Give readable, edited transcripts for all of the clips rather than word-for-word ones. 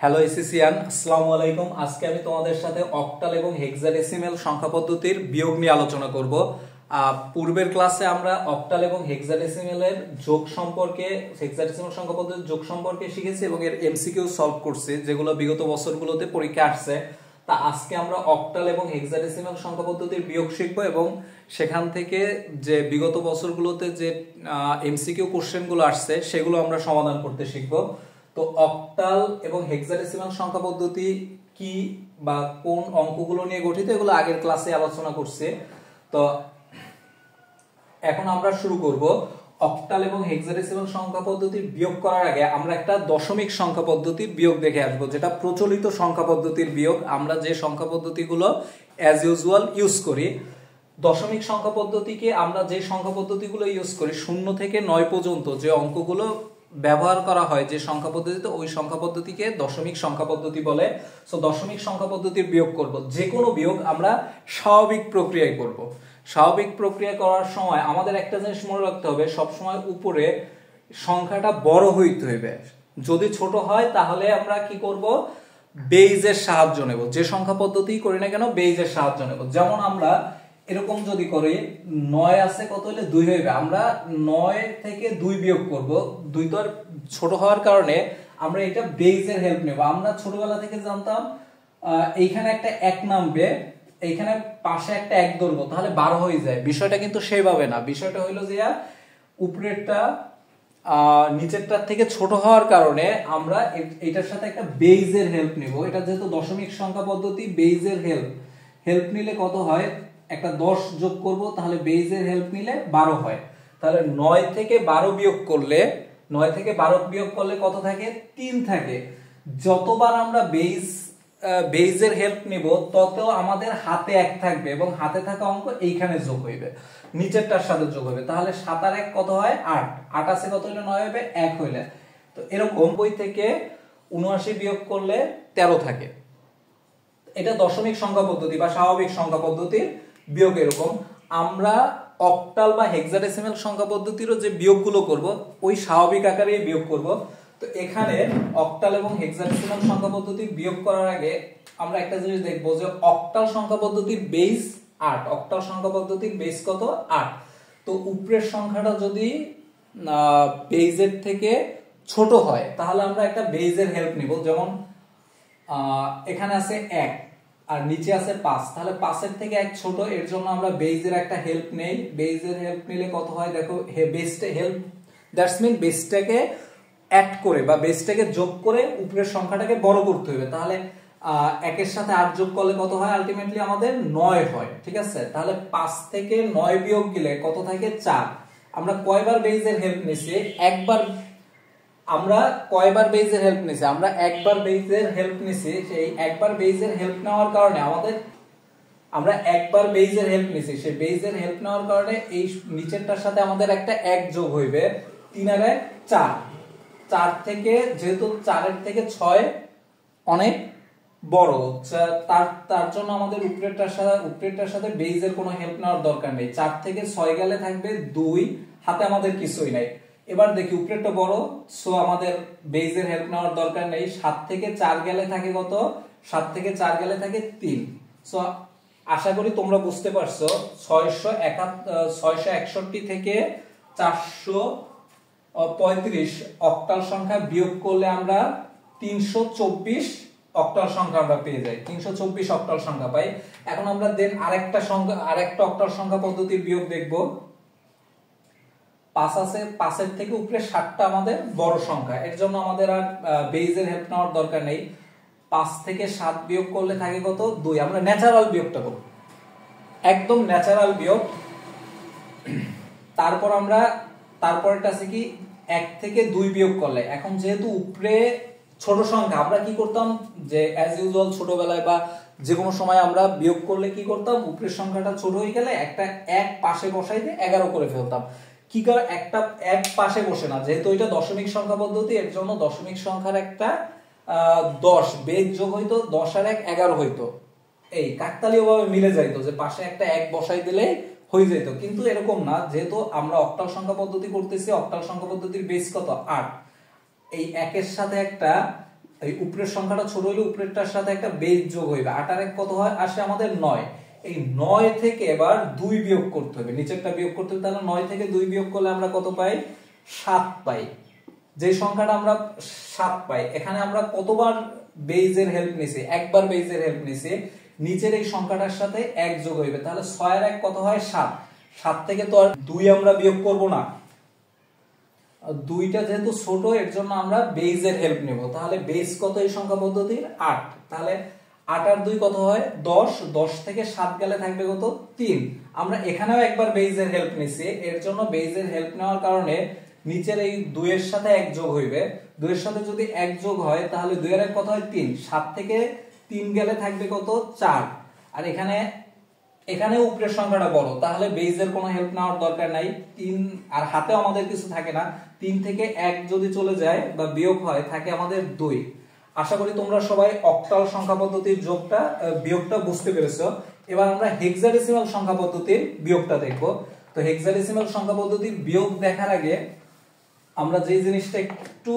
Hello এসিসিয়ান, আসসালামু আলাইকুম। আজকে আমি তোমাদের সাথে অক্টাল এবং হেক্সাডেসিমেল সংখ্যা পদ্ধতির বিয়োগ নিয়ে আলোচনা করব। পূর্বের ক্লাসে আমরা অক্টাল এবং হেক্সাডেসিমেলের যোগ সম্পর্কে, হেক্সাডেসিমেল সংখ্যা পদ্ধতির যোগ সম্পর্কে শিখেছি এবং এর এমসিকিউ সলভ করছি, যেগুলো বিগত বছরগুলোতে পরীক্ষা আসছে। তা আজকে আমরা অক্টাল এবং হেক্সাডেসিমেল সংখ্যা পদ্ধতির বিয়োগ শিখব এবং সেখান থেকে যে বিগত বছরগুলোতে যে এমসিকিউ কোশ্চেনগুলো আসছে সেগুলো আমরা সমাধান করতে শিখব। তো অক্টাল এবং হেক্সাডেসিমাল সংখ্যা পদ্ধতি কি বা কোন অঙ্কগুলো নিয়ে গঠিত, এগুলো আগের ক্লাসে আলোচনা করছে। তো এখন আমরা শুরু করব। অক্টাল এবং হেক্সাডেসিমাল সংখ্যা পদ্ধতির বিয়োগ করার আগে আমরা একটা দশমিক সংখ্যা পদ্ধতির বিয়োগ দেখে আসবো, যেটা প্রচলিত সংখ্যা পদ্ধতির বিয়োগ। আমরা যে সংখ্যা পদ্ধতিগুলো অ্যাজ ইউজুয়াল ইউজ করি, দশমিক সংখ্যা পদ্ধতিকে আমরা যে সংখ্যা পদ্ধতিগুলো ইউজ করি 0 থেকে 9 পর্যন্ত যে অঙ্কগুলো ব্যবহার করা হয় যে সংখ্যা পদ্ধতিতে, ওই সংখ্যা পদ্ধতিকে দশমিক সংখ্যা পদ্ধতি বলে। সো দশমিক সংখ্যা পদ্ধতির বিয়োগ করব, যে কোনো বিয়োগ আমরা স্বাভাবিক প্রক্রিয়ায় করব। স্বাভাবিক প্রক্রিয়া করার সময় আমাদের একটা জিনিস মনে রাখতে হবে, সবসময় উপরে সংখ্যাটা বড় হইতে হবে। যদি ছোট হয় তাহলে আমরা কি করব, বেইজের সাহায্য নেব। যে সংখ্যা পদ্ধতি করি না কেন বেইজের সাহায্য নেব। যেমন আমরা এরকম যদি করি, 9 আছে কত হলে 2 হইবে, আমরা 9 থেকে 2 বিয়োগ করব। 2 তো আর ছোট হওয়ার কারণে আমরা এটা বেইজের হেল্প নেব। আমরা ছোটবেলা থেকে জানতাম এইখানে একটা 1 নামবে, এইখানে পাশে একটা 1 ধরবো, তাহলে 12 হয়ে যায়। বিষয়টা কিন্তু সেইভাবে না। বিষয়টা হইলো যে উপরেরটা নিচেরটার থেকে ছোট হওয়ার কারণে আমরা এটার সাথে একটা বেইজের হেল্প নিব। এটা যেহেতু দশমিক সংখ্যা পদ্ধতি, বেইজের হেল্প নিলে কত হয়, একটা 10 যোগ করব, তাহলে বেইজের হেল্প নিলে 12 হয়। তাহলে 9 থেকে 12 বিয়োগ করলে, 9 থেকে 12 বিয়োগ করলে কত থাকে, 3 থাকে। যতবার আমরা বেইজের হেল্প নিব তত আমাদের হাতে 1 থাকবে এবং হাতে থাকা অঙ্ক এইখানে যোগ হইবে, নিচেরটার সাথে যোগ হবে। তাহলে 7 আর 1 কত হয়, 8। 8 আছে কত হইলে 9 হবে, 1 হইলে। তো এরকম 90 থেকে 79 বিয়োগ করলে 13 থাকে। এটা দশমিক সংখ্যা পদ্ধতি বা স্বাভাবিক সংখ্যা পদ্ধতির বিয়োগ। এরকম আমরা অক্টাল বা হেক্সাডেসিমাল সংখ্যা পদ্ধতিরও যে বিয়োগগুলো করব, ওই স্বাভাবিক আকারে বিয়োগ করব। তো এখানে অক্টাল এবং হেক্সাডেসিমাল সংখ্যা পদ্ধতির বিয়োগ করার আগে আমরা একটা জিনিস দেখব যে অক্টাল সংখ্যা পদ্ধতির বেস 8। অক্টাল সংখ্যা পদ্ধতির বেস কত, 8। তো উপরের সংখ্যাটা যদি বেজের থেকে ছোট হয় তাহলে আমরা একটা বেজের হেল্প নিব। যেমন এখানে আছে 1 আর নিচে আছে 5, তাহলে 5 এর থেকে 1 ছোট, এর জন্য আমরা বেজের একটা হেল্প নেই। বেজের হেল্প নিলে কত হয় দেখো, বেসটা হেল্প, দ্যাটস মিন বেসটাকে অ্যাড করে বা বেসটাকে যোগ করে উপরের সংখ্যাটাকে বড় করতে হবে। তাহলে 1 এর সাথে 8 যোগ করলে কত হয়, আলটিমেটলি আমাদের 9 হয়। ঠিক আছে, তাহলে 5 থেকে 9 বিয়োগ দিলে কত থাকে, 4। আমরা কয়বার বেজের হেল্প নিছি, একবার। আমরা কয়বার বেজের হেল্প নিছি, আমরা একবার বেজের হেল্প নিছি। সেই একবার বেজের হেল্প নেওয়ার কারণে আমাদের, আমরা একবার বেজের হেল্প নিছি, সেই বেজের হেল্প নেওয়ার কারণে এই নিচেরটার সাথে আমাদের একটা 1 যোগ হইবে। 3 আর 1 4। 4 থেকে, যেহেতু 4 এর থেকে 6 অনেক বড়, তার জন্য আমাদের উপরেরটার সাথে বেজের কোনো হেল্প নেওয়ার দরকার নেই। 4 থেকে 6 গেলে থাকবে 2, হাতে আমাদের কিছুই নাই। এবার দেখি উপরেরটা বড়, সো আমাদের বেজের হেল্প নেওয়ার দরকার নেই। 7 থেকে 4 গেলে থাকে কত, 7 থেকে 4 গেলে থাকে 3। সো আশা করি তোমরা বুঝতে পারছো। 661 থেকে 435 অক্টাল সংখ্যা বিয়োগ করলে আমরা 324 অক্টাল সংখ্যা আমরা পেয়ে যাই, 324 অক্টাল সংখ্যা পাই। এখন আমরা দেন আরেকটা অক্টাল সংখ্যা পদ্ধতির বিয়োগ দেখব। 5 আছে, 5 এর থেকে উপরে 7টা আমাদের বড় সংখ্যা, এর জন্য আমাদের আর বেজের হেল্প নেওয়ার দরকার নেই। 5 থেকে 7 বিয়োগ করলে থাকে কত, 2। আমরা ন্যাচারাল বিয়োগটা করব, একদম ন্যাচারাল বিয়োগ। তারপরটা আছে কি, 1 থেকে 2 বিয়োগ করলে, এখন যেহেতু উপরে ছোট সংখ্যা, আমরা কি করতাম যে অ্যাজ ইউজুয়াল ছোটবেলায় বা যে কোনো সময় আমরা বিয়োগ করলে কি করতাম, উপরের সংখ্যাটা ছোট হয়ে গেলে একটা 1 পাশে বসাইতে 11 করে ফেলতাম। কি করে, একটা 1 পাশে বসে না, যেহেতু এটা দশমিক সংখ্যা পদ্ধতি, এর জন্য দশমিক সংখ্যার একটা 10 বেজ যোগ হইতো, 10 আর 1 11 হইতো। এই কাকতালীয় ভাবে মিলে যাইতো যে পাশে একটা 1 বসাই দিলে হয়ে যেত। কিন্তু এরকম না, যেহেতু আমরা অক্টাল সংখ্যা পদ্ধতি করতেছি, অক্টাল সংখ্যা পদ্ধতির বেস কত, 8। এই 1 এর সাথে একটা এই উপরের সংখ্যাটা ছোট হলে উপরেরটার সাথে একটা বেজ যোগ হইবে। 8 আর 1 কত হয়, আসে আমাদের 9। এই 9 থেকে এবার 2 বিয়োগ করতে হবে, নিচেরটা বিয়োগ করতে হবে। তাহলে 9 থেকে 2 বিয়োগ করলে আমরা কত পাই, 7 পাই। যে সংখ্যাটা আমরা 7 পাই, এখানে আমরা কতবার বেজের হেল্প নিছি, একবার বেজের হেল্প নিছি। নিচের এই সংখ্যাটার সাথে 1 যোগ হইবে, তাহলে 6 আর 1 কত হয়, 7। 7 থেকে তো আর 2 আমরা বিয়োগ করব না, 2টা যেহেতু ছোট এর জন্য আমরা বেজের হেল্প নেব। তাহলে বেজ কত এই সংখ্যা পদ্ধতির, 8। তাহলে 8 আর 2 কত হয়, 10। 10 থেকে 7 গেলে থাকবে কত, 3। আমরা এখানেও একবার বেজের হেল্প নিছি, এর জন্য বেজের হেল্প নেওয়ার কারণে নিচের এই 2 এর সাথে 1 যোগ হইবে। 2 এর সাথে যদি 1 যোগ হয় তাহলে 2 এর 1 কত হয়, 3। 7 থেকে 3 গেলে থাকবে কত, 4। আর এখানে উপরের সংখ্যাটা বড়, তাহলে বেজের কোনো হেল্প নেওয়ার দরকার নাই। 3 আর হাতেও আমাদের কিছু থাকে না, 3 থেকে 1 যদি চলে যায় বা বিয়োগ হয়, থাকে আমাদের 2। আশা করি তোমরা সবাই অক্টাল সংখ্যা পদ্ধতির বিয়োগটা বুঝতে পেরেছো। এবার আমরা হেক্সাডেসিমাল সংখ্যা পদ্ধতির বিয়োগটা দেখব। তো হেক্সাডেসিমাল সংখ্যা পদ্ধতির বিয়োগ দেখার আগে আমরা যে জিনিসটা একটু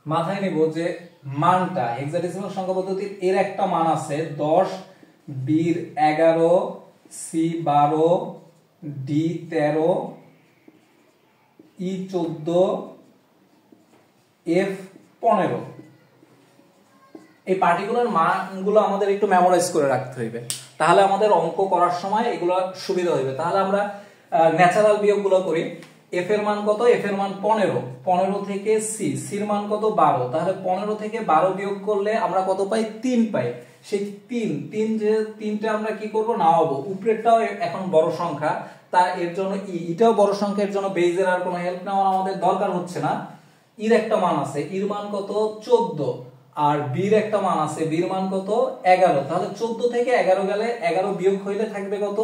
মাথায় নেব, যে মানটা হেক্সাডেসিমাল সংখ্যা পদ্ধতির এর একটা মান আছে 10, বির 11, সি 12, ডি 13, ই 14, এফ 15। এই পার্টিকুলার মানগুলো আমাদের একটু মেমোরাইজ করে রাখতে হইবে, তাহলে আমাদের অঙ্ক করার সময় এগুলো সুবিধা হইবে। তাহলে আমরা ন্যাচারাল বিয়োগগুলো করি। এফ এর মান কত, এফ এর মান 15। 15 থেকে সির মান কত, 12। তাহলে 15 থেকে 12 বিয়োগ করলে আমরা কত পাই, 3 পাই। সেই 3 যে 3টা আমরা কি করব, নামাবো। উপরেরটাও এখন বড় সংখ্যা, তা এর জন্য ইটাও বড় সংখ্যা, এর জন্য বেজের আর কোনো হেল্প নেওয়ার আমাদের দরকার হচ্ছে না। ইর একটা মান আছে, ইর মান কত, 14। আর বির একটা মান আছে, বির মান কত, 11। তাহলে 14 থেকে 11 গেলে 11 বিয়োগ হইলে থাকবে কত,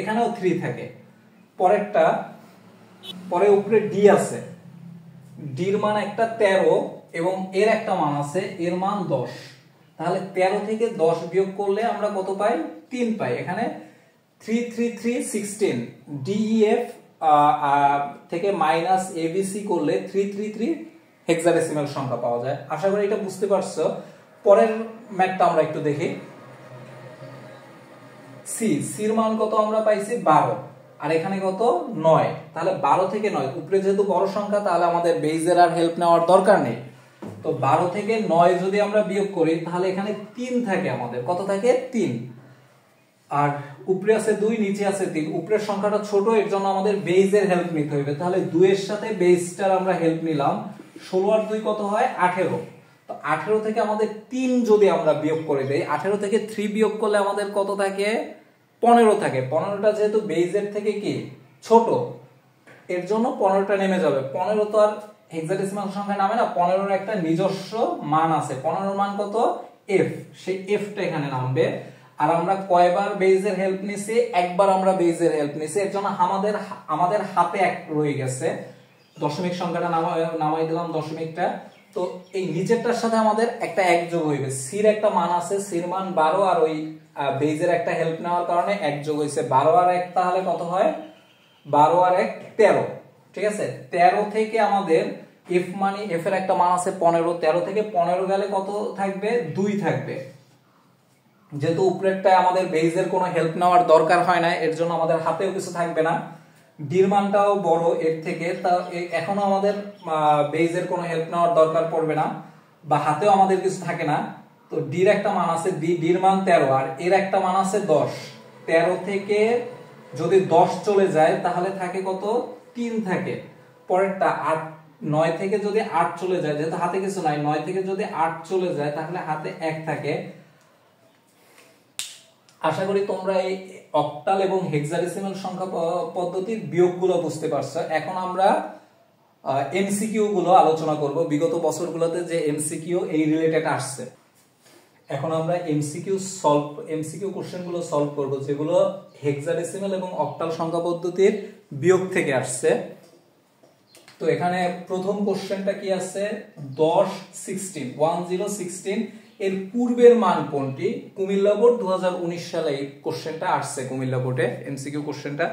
এখানেও 3 থাকে। পরে উপরে ডি আছে, ডির মান একটা 13 এবং এর একটা মান আছে, এর মান 10। তাহলে 13 থেকে 10 বিয়োগ করলে আমরা কত পাই, 3 পাই। এখানে 3 3 3 16। ডিইএফ থেকে মাইনাস এবিসি করলে 3 3 3 হেক্সাডেসিমাল সংখ্যা পাওয়া যায়। আশা করি এটা বুঝতে পারছো। পরের ম্যাথটা আমরা একটু দেখি। সির মান কত আমরা পাইছি, 12। আর এখানে কত, 9। তাহলে 12 থেকে 9, উপরে যেহেতু বড় সংখ্যা, তাহলে আমাদের বেজের আর হেল্প নেওয়ার দরকার নেই। তো 12 থেকে 9 যদি আমরা বিয়োগ করি, তাহলে এখানে 3 থাকে, আমাদের কত থাকে, 3। আর উপরে আছে 2, নিচে আছে 3। উপরের সংখ্যাটা ছোট, এর জন্য আমাদের বেজের হেল্প নিতে হবে। তাহলে 2 এর সাথে বেজটার আমরা হেল্প নিলাম। 16 আর 2 কত হয়, 18। তো 18 থেকে আমাদের 3 যদি আমরা বিয়োগ করে দেই, 18 থেকে 3 বিয়োগ করলে আমাদের কত থাকে, 15 থাকে। 15টা যেহেতু বেজের থেকে কি ছোট, এর জন্য 15টা নেমে যাবে। 15 তো আর হেক্সাডেসিমাল সংখ্যা নামে না, 15 এর একটা নিজস্ব মান আছে। 15 এর মান কত, এফ। সেই এফটা এখানে নামবে। আর আমরা কয়বার বেজের হেল্প নিছি, একবার আমরা বেজের হেল্প নিছি, এর জন্য আমাদের হাতে এক রয়ে গেছে। দশমিক সংখ্যাটা নামাই দিলাম, দশমিকটা। তো এই নিচেরটার সাথে আমাদের একটা 1 যোগ হইবে। সির একটা মান আছে, সির মান 12, আর ওই বেজের একটা হেল্প নেওয়ার কারণে 1 যোগ হইছে। 12 আর 1 তাহলে কত হয়, 12 আর 1 13। ঠিক আছে, 13 থেকে আমাদের এফ এর একটা মান আছে 15। 13 থেকে 15 গেলে কত থাকবে, 2 থাকবে। যেহেতু উপরেরটায় আমাদের বেজের কোনো হেল্প নেওয়ার দরকার হয় না, এর জন্য আমাদের হাতেও কিছু থাকবে না। ডির মানটাও বড় এর থেকে, তা এখনো আমাদের বেজের কোনো হেল্প নেওয়ার দরকার পড়বে না, বা হাতেও আমাদের কিছু থাকে না। তো ডির একটা মান আছে, ডির মান 13, আর এর একটা মান আছে 10। 13 থেকে যদি 10 চলে যায়, তাহলে থাকে কত, 3 থাকে। পরেরটা 8, 9 থেকে যদি 8 চলে যায়, যেহেতু হাতে কিছু নাই, 9 থেকে যদি 8 চলে যায়, তাহলে হাতে 1 থাকে। আশা করি তোমরা এই অক্টাল এবং হেক্সাডেসিমাল সংখ্যা পদ্ধতির বিয়োগগুলো বুঝতে পারছো। এখন আমরা এমসিকিউ গুলো আলোচনা করব, বিগত বছরগুলোতে যে এমসিকিউ এই রিলেটেড আসছে। এখন আমরা এমসিকিউ কোশ্চেনগুলো সলভ করব, যেগুলো হেক্সাডেসিমাল এবং অক্টাল সংখ্যা পদ্ধতির বিয়োগ থেকে আসছে। তো এখানে প্রথম কোশ্চেনটা কি আছে, 1016 এর পূর্বের মান কোনটি? কুমিল্লা বোর্ড 2019 সালে এই কোশ্চেনটা আসছে, কুমিল্লা বোর্ডে এমসিকিউ কোশ্চেনটা।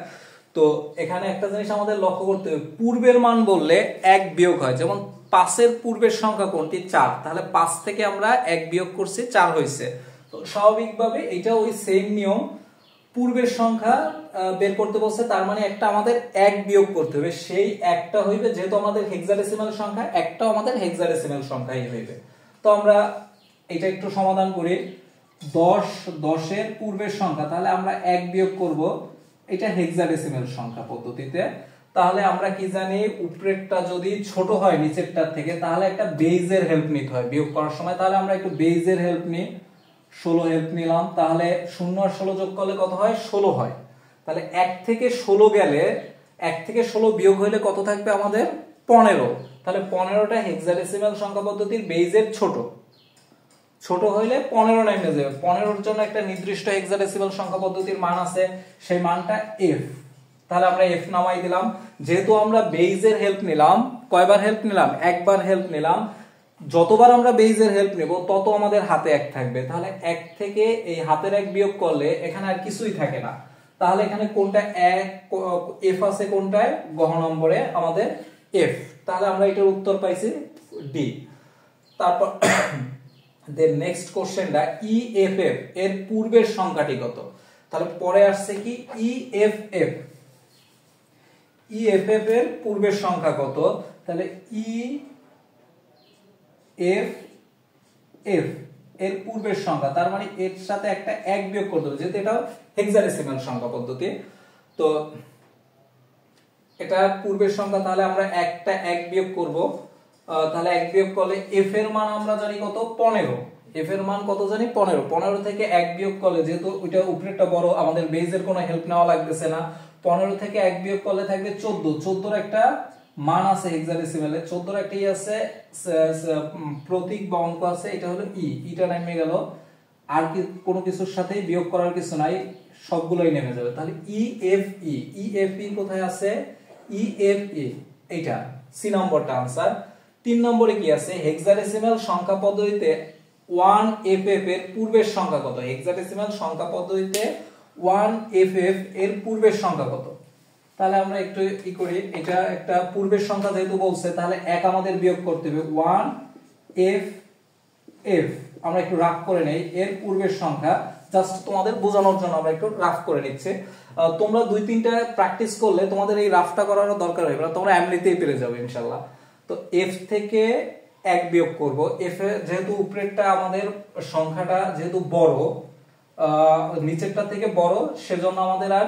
তো এখানে একটা জিনিস আমাদের লক্ষ্য করতে হবে, পূর্বের মান বললে 1 বিয়োগ হয়। যেমন 5 এর পূর্বের সংখ্যা কোনটি 4, তাহলে 5 থেকে আমরা 1 বিয়োগ করছি 4 হয়েছে। তো স্বাভাবিকভাবে এটা ওই সেম নিয়ম, পূর্বের সংখ্যা বের করতে বলছে, তার মানে একটা আমাদের 1 বিয়োগ করতে হবে, সেই একটা হইবে, যেহেতু আমাদের হেক্সাডেসিমাল সংখ্যা, একটাও আমাদের হেক্সাডেসিমাল সংখ্যাই হইবে। তো আমরা এটা একটু সমাধান করি। 10 এর পূর্বের সংখ্যা, তাহলে আমরা 1 বিয়োগ করব, এটা হেক্সাডেসিমাল সংখ্যা পদ্ধতিতে। তাহলে আমরা কি জানি, উপরেরটা যদি ছোট হয় নিচেরটার থেকে, তাহলে একটা বেইজের হেল্প নিতে হয় বিয়োগ করার সময়। তাহলে আমরা একটু বেইজের হেল্প নিই, 16 হেল্প নিলাম। তাহলে 0 আর 16 যোগ করলে কত হয়, 16 হয়। তাহলে 1 থেকে 16 গেলে, 1 থেকে 16 বিয়োগ হইলে কত থাকবে আমাদের, 15। তাহলে 15টা হেক্সাডেসিমাল সংখ্যা পদ্ধতির বেইজের ছোট হইলে 15 নেমে যাবে। 15 এর জন্য একটা নির্দিষ্ট হেক্সাডেসিমাল সংখ্যা পদ্ধতির মান আছে, সেই মানটা f। তাহলে আমরা f নামাই দিলাম। যেহেতু আমরা বেইজের হেল্প নিলাম, কয়বার হেল্প নিলাম, একবার হেল্প নিলাম, যতবার আমরা বেইজের হেল্প নেব তত আমাদের হাতে 1 থাকবে। তাহলে 1 থেকে এই হাতের 1 বিয়োগ করলে এখানে আর কিছুই থাকে না। তাহলে এখানে কোনটা f আছে, কোনটায়, গহ নম্বরে আমাদের f। তাহলে আমরা এটার উত্তর পাইছি d। তারপর দেন নেক্সট কোশ্চেনটা, EFF এর পূর্বের সংখ্যাটি কত? তাহলে পরে আসছে কি EFF, EFF এর পূর্বের সংখ্যা কত? তাহলে EFF এর পূর্বের সংখ্যা, তার মানে এর সাথে একটা 1 বিয়োগ করতে হবে, যেহেতু এটা হেক্সাডেসিমাল সংখ্যা পদ্ধতি। তো এটা পূর্বের সংখ্যা, তাহলে আমরা একটা 1 বিয়োগ করব। তাহলে 1 বিয়োগ করলে f এর মান আমরা জানি কত, 15। f এর মান কত জানি, 15। 15 থেকে 1 বিয়োগ করলে, যেহেতু ওইটা উপরেরটা বড়, আমাদের বেজের কোনো হেল্প নেওয়া লাগতেছে না, 15 থেকে 1 বিয়োগ করলে থাকবে 14। 14 এর একটা মান আছে হেক্সাডেসিমালে, 14 এর একটাই আছে প্রতীক বা অঙ্ক আছে, এটা হলো এটা নেমে গেল। আর কি কোনো কিছুর সাথে বিয়োগ করার কিছু নাই, সবগুলোই নেমে যাবে। তাহলে EFE কোথায় আছে, EFE এটা সি নম্বরটা आंसर। 3 নম্বরে কি আছে, হেক্সাডেসিমাল সংখ্যা পদ্ধতিতে 1FF এর পূর্বের সংখ্যা কত? হেক্সাডেসিমাল সংখ্যা পদ্ধতিতে 1FF এর পূর্বের সংখ্যা কত? তাহলে আমরা একটু কি করি, এটা একটা পূর্বের সংখ্যা যেহেতু বলছে, তাহলে 1 আমাদের বিয়োগ করতে হবে। 1FF আমরা একটু রাফ করে নেই, এর পূর্বের সংখ্যা, জাস্ট তোমাদের বোঝানোর জন্য আমরা একটু রাফ করে নিচ্ছি। তোমরা 2-3টা প্র্যাকটিস করলে তোমাদের এই রাফটা করার দরকার হবে না, তোমরা এমনিতেই পেরে যাবে ইনশাআল্লাহ। তো f থেকে 1 বিয়োগ করব। f যেহেতু উপরেরটা আমাদের সংখ্যাটা যেহেতু বড়, নিচেরটা থেকে বড়, সেজন্য আমাদের আর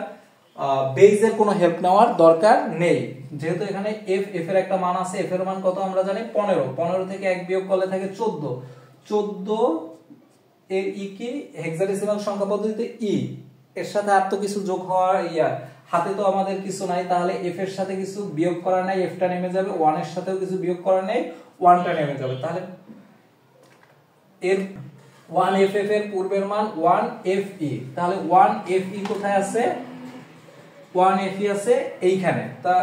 বেইজের কোনো হেল্প নেওয়ার দরকার নেই। যেহেতু এখানে f এর একটা মান আছে, f এর মান কত আমরা জানি 15। 15 থেকে 1 বিয়োগ করলে থাকে 14। 14 এর কি হেক্সাডেসিমাল সংখ্যা পদ্ধতিতে এর সাথে আর তো কিছু যোগ হওয়ার হাতে তো আমাদের কিছু নাই, তাহলে f এর সাথে কিছু বিয়োগ করা নাই, f টা নেমে যাবে। 1 এর সাথেও কিছু বিয়োগ করা নাই, 1 টা নেমে যাবে। তাহলে এর 1FF এর পূর্বের মান 1FE। তাহলে 1FE কোথায় আছে, 1FE আছে এইখানে, তা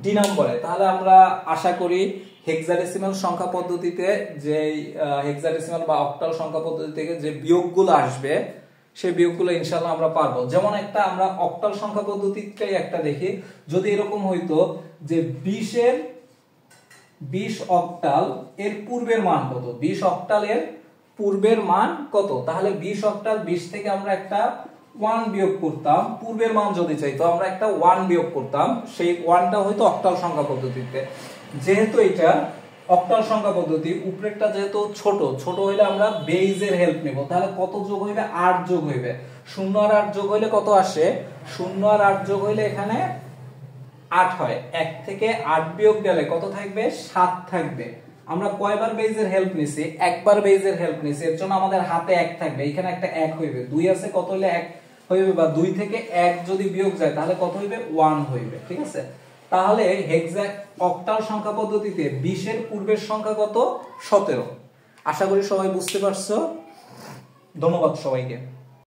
ডি নম্বরে। তাহলে আমরা আশা করি হেক্সাডেসিমাল সংখ্যা পদ্ধতিতে যে হেক্সাডেসিমাল বা অক্টাল সংখ্যা পদ্ধতি থেকে যে বিয়োগগুলো আসবে, সেই বিয়োগগুলো ইনশাআল্লাহ আমরা পারবো। যেমন একটা আমরা অক্টাল সংখ্যা পদ্ধতিটাই একটা দেখি, যদি এরকম হইতো যে 20 অক্টাল এর পূর্বের মান কত, 20 অক্টাল এর পূর্বের মান কত? তাহলে 20 অক্টাল, 20 থেকে আমরা একটা 1 বিয়োগ করতাম, পূর্বের মান যদি চাইতো আমরা একটা 1 বিয়োগ করতাম, সেই 1টা হয়তো অক্টাল সংখ্যা পদ্ধতিতে। যেহেতু এটা অক্টাল সংখ্যা পদ্ধতি, উপরেরটা যেহেতু ছোট হইলে আমরা বেইজের হেল্প নেব। তাহলে কত যোগ হইবে, 8 যোগ হইবে। 0 আর 8 যোগ হইলে কত আসে, 0 আর 8 যোগ হইলে এখানে 8 হয়। 1 থেকে 8 বিয়োগ গেলে কত থাকবে, 7 থাকবে। আমরা কয়বার বেইজের হেল্প নিছি, একবার বেইজের হেল্প নিছি, এর জন্য আমাদের হাতে 1 থাকবে। এখানে একটা 1 হইবে, 2 আছে, কত হইলে 1 হইবে, বা 2 থেকে 1 যদি বিয়োগ যায় তাহলে কত হইবে, 1 হইবে। ঠিক আছে, তাহলে অক্টাল সংখ্যা পদ্ধতিতে 20 এর পূর্বের সংখ্যা কত, 17। আশা করি সবাই বুঝতে পারছো। ধন্যবাদ সবাইকে।